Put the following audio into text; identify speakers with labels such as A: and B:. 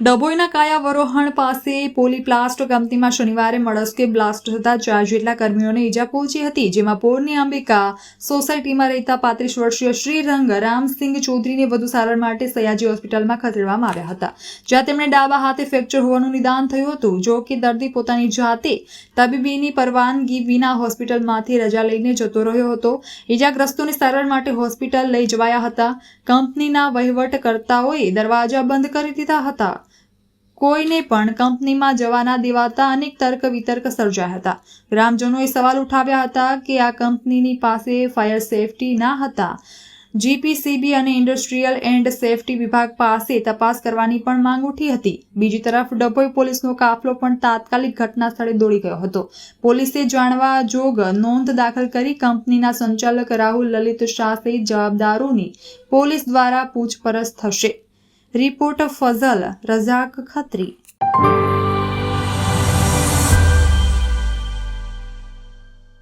A: ડભોઈના કાયાવરોહણ પાસે પોલીપ્લાસ્ટ કંપનીમાં શનિવારે મળસ્કે બ્લાસ્ટ થતા 4 જેટલા કર્મીઓને ઈજા પહોંચી હતી, જેમાં પોરની અંબિકા સોસાયટીમાં રહેતા 35 વર્ષીય શ્રીરંગ રામસિંહ ચૌધરીને વધુ સારવાર માટે સયાજી હોસ્પિટલમાં ખસેડવામાં આવ્યા હતા, જ્યાં તેમણે ડાબા હાથે ફ્રેક્ચર હોવાનું નિદાન થયું હતું। જો કે દર્દી પોતાની જાતે તબીબીની પરવાનગી વિના હોસ્પિટલમાંથી રજા લઈને જતો રહ્યો હતો। ઈજાગ્રસ્તોને સારવાર માટે હોસ્પિટલ લઈ જવાયા હતા। કંપનીના વહીવટકર્તાઓએ દરવાજા બંધ કરી દીધા હતા। કોઈને પણ કંપનીમાં જવા ના દેવાતા અનેક તર્ક વિતર્ક સર્જાયા હતા। ગ્રામજનોએ સવાલ ઉઠાવ્યા હતા કે આ કંપનીની પાસે ફાયર સેફટી ના હતા। જીપીસીબી અને ઇન્ડસ્ટ્રીયલ એન્ડ સેફટી વિભાગ પાસે તપાસ કરવાની પણ માંગ ઉઠી હતી। બીજી તરફ ડભોઈ પોલીસનો કાફલો પણ તાત્કાલિક ઘટના સ્થળે દોડી ગયો હતો। પોલીસે જાણવા જોગ નોંધ દાખલ કરી કંપનીના સંચાલક રાહુલ લલિત શાહ સહિત જવાબદારોની પોલીસ દ્વારા પૂછપરછ થશે। રિપોર્ટ ફઝલ રઝાક ખત્રી।